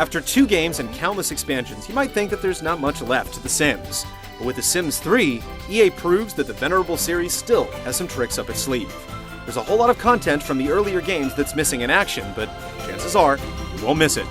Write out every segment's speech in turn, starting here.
After 2 games and countless expansions, you might think that there's not much left to The Sims. But with The Sims 3, EA proves that the venerable series still has some tricks up its sleeve. There's a whole lot of content from the earlier games that's missing in action, but chances are, you won't miss it.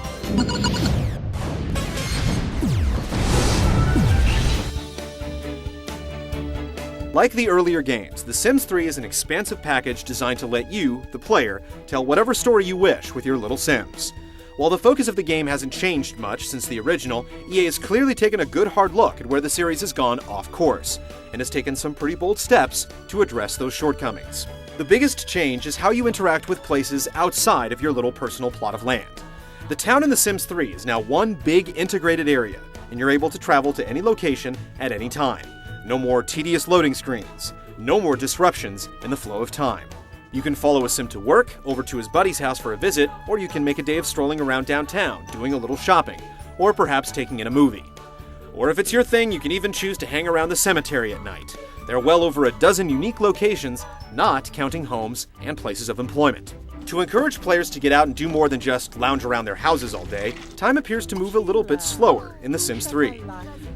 Like the earlier games, The Sims 3 is an expansive package designed to let you, the player, tell whatever story you wish with your little Sims. While the focus of the game hasn't changed much since the original, EA has clearly taken a good hard look at where the series has gone off course, and has taken some pretty bold steps to address those shortcomings. The biggest change is how you interact with places outside of your little personal plot of land. The town in The Sims 3 is now one big integrated area, and you're able to travel to any location at any time. No more tedious loading screens, no more disruptions in the flow of time. You can follow a Sim to work, over to his buddy's house for a visit, or you can make a day of strolling around downtown, doing a little shopping, or perhaps taking in a movie. Or if it's your thing, you can even choose to hang around the cemetery at night. There are well over a dozen unique locations, not counting homes and places of employment. To encourage players to get out and do more than just lounge around their houses all day, time appears to move a little bit slower in The Sims 3.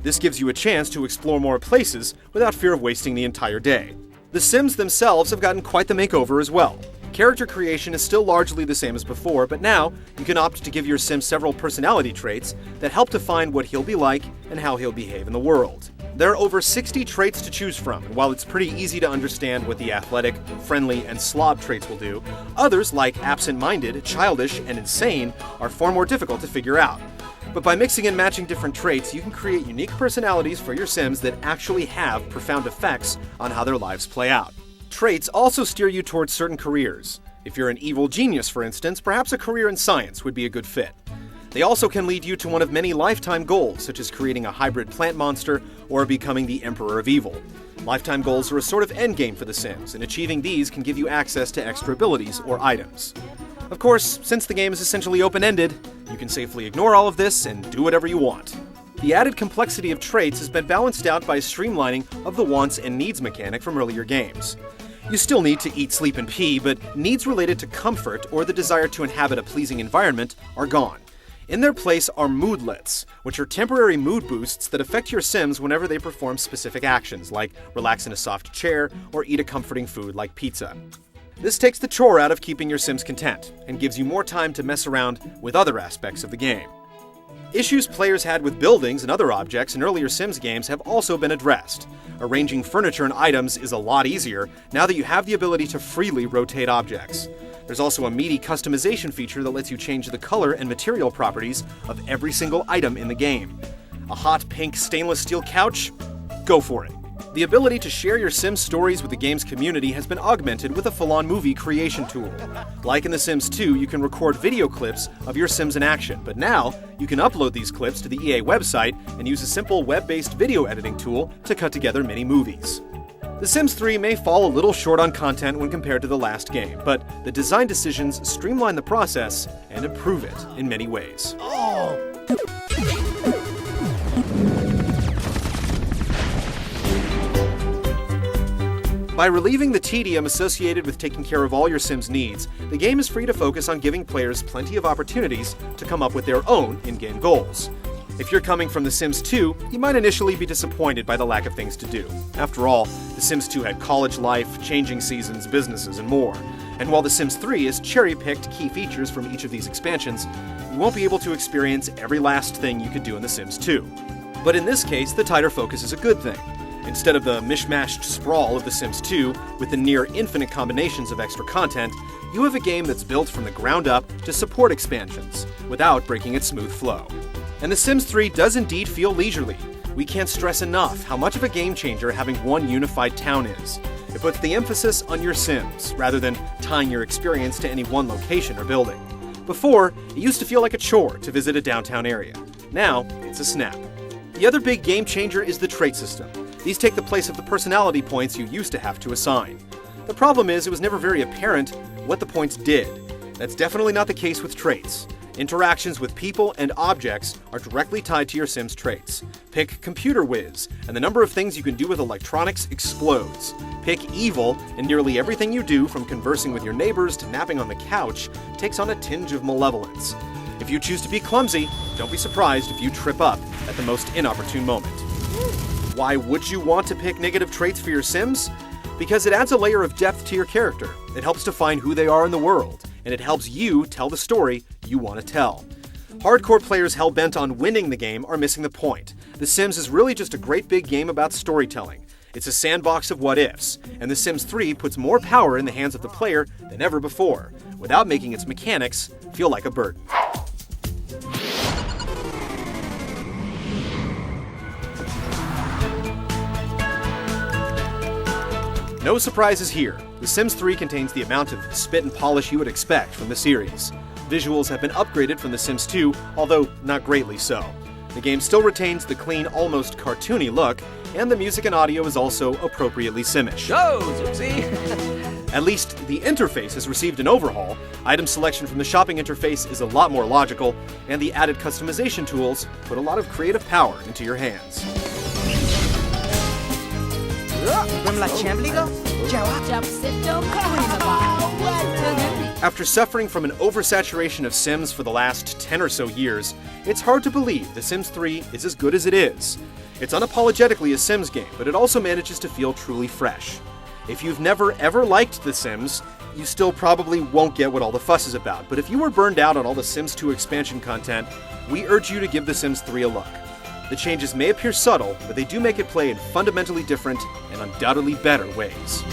This gives you a chance to explore more places without fear of wasting the entire day. The Sims themselves have gotten quite the makeover as well. Character creation is still largely the same as before, but now you can opt to give your Sim several personality traits that help define what he'll be like and how he'll behave in the world. There are over 60 traits to choose from, and while it's pretty easy to understand what the athletic, friendly, and slob traits will do, others like absent-minded, childish, and insane are far more difficult to figure out. But by mixing and matching different traits, you can create unique personalities for your Sims that actually have profound effects on how their lives play out. Traits also steer you towards certain careers. If you're an evil genius, for instance, perhaps a career in science would be a good fit. They also can lead you to one of many lifetime goals, such as creating a hybrid plant monster or becoming the Emperor of Evil. Lifetime goals are a sort of endgame for The Sims, and achieving these can give you access to extra abilities or items. Of course, since the game is essentially open-ended, you can safely ignore all of this and do whatever you want. The added complexity of traits has been balanced out by a streamlining of the wants and needs mechanic from earlier games. You still need to eat, sleep, and pee, but needs related to comfort or the desire to inhabit a pleasing environment are gone. In their place are moodlets, which are temporary mood boosts that affect your Sims whenever they perform specific actions, like relax in a soft chair or eat a comforting food like pizza. This takes the chore out of keeping your Sims content, and gives you more time to mess around with other aspects of the game. Issues players had with buildings and other objects in earlier Sims games have also been addressed. Arranging furniture and items is a lot easier now that you have the ability to freely rotate objects. There's also a meaty customization feature that lets you change the color and material properties of every single item in the game. A hot pink stainless steel couch? Go for it. The ability to share your Sims stories with the game's community has been augmented with a full-on movie creation tool. Like in The Sims 2, you can record video clips of your Sims in action, but now you can upload these clips to the EA website and use a simple web-based video editing tool to cut together mini movies. The Sims 3 may fall a little short on content when compared to the last game, but the design decisions streamline the process and improve it in many ways. By relieving the tedium associated with taking care of all your Sims' needs, the game is free to focus on giving players plenty of opportunities to come up with their own in-game goals. If you're coming from The Sims 2, you might initially be disappointed by the lack of things to do. After all, The Sims 2 had college life, changing seasons, businesses, and more. And while The Sims 3 has cherry-picked key features from each of these expansions, you won't be able to experience every last thing you could do in The Sims 2. But in this case, the tighter focus is a good thing. Instead of the mishmashed sprawl of The Sims 2, with the near-infinite combinations of extra content, you have a game that's built from the ground up to support expansions, without breaking its smooth flow. And The Sims 3 does indeed feel leisurely. We can't stress enough how much of a game-changer having one unified town is. It puts the emphasis on your Sims, rather than tying your experience to any one location or building. Before, it used to feel like a chore to visit a downtown area. Now, it's a snap. The other big game-changer is the trait system. These take the place of the personality points you used to have to assign. The problem is, it was never very apparent what the points did. That's definitely not the case with traits. Interactions with people and objects are directly tied to your Sims' traits. Pick Computer Whiz, and the number of things you can do with electronics explodes. Pick Evil, and nearly everything you do, from conversing with your neighbors to napping on the couch, takes on a tinge of malevolence. If you choose to be clumsy, don't be surprised if you trip up at the most inopportune moment. Why would you want to pick negative traits for your Sims? Because it adds a layer of depth to your character. It helps define who they are in the world, and it helps you tell the story you want to tell. Hardcore players hell-bent on winning the game are missing the point. The Sims is really just a great big game about storytelling. It's a sandbox of what-ifs, and The Sims 3 puts more power in the hands of the player than ever before, without making its mechanics feel like a burden. No surprises here. The Sims 3 contains the amount of spit and polish you would expect from the series. Visuals have been upgraded from The Sims 2, although not greatly so. The game still retains the clean, almost cartoony look, and the music and audio is also appropriately Simish. Go, Zoopsy! At least the interface has received an overhaul. Item selection from the shopping interface is a lot more logical, and the added customization tools put a lot of creative power into your hands. After suffering from an oversaturation of Sims for the last 10 or so years, it's hard to believe The Sims 3 is as good as it is. It's unapologetically a Sims game, but it also manages to feel truly fresh. If you've never ever liked The Sims, you still probably won't get what all the fuss is about, but if you were burned out on all the Sims 2 expansion content, we urge you to give The Sims 3 a look. The changes may appear subtle, but they do make it play in fundamentally different and undoubtedly better ways.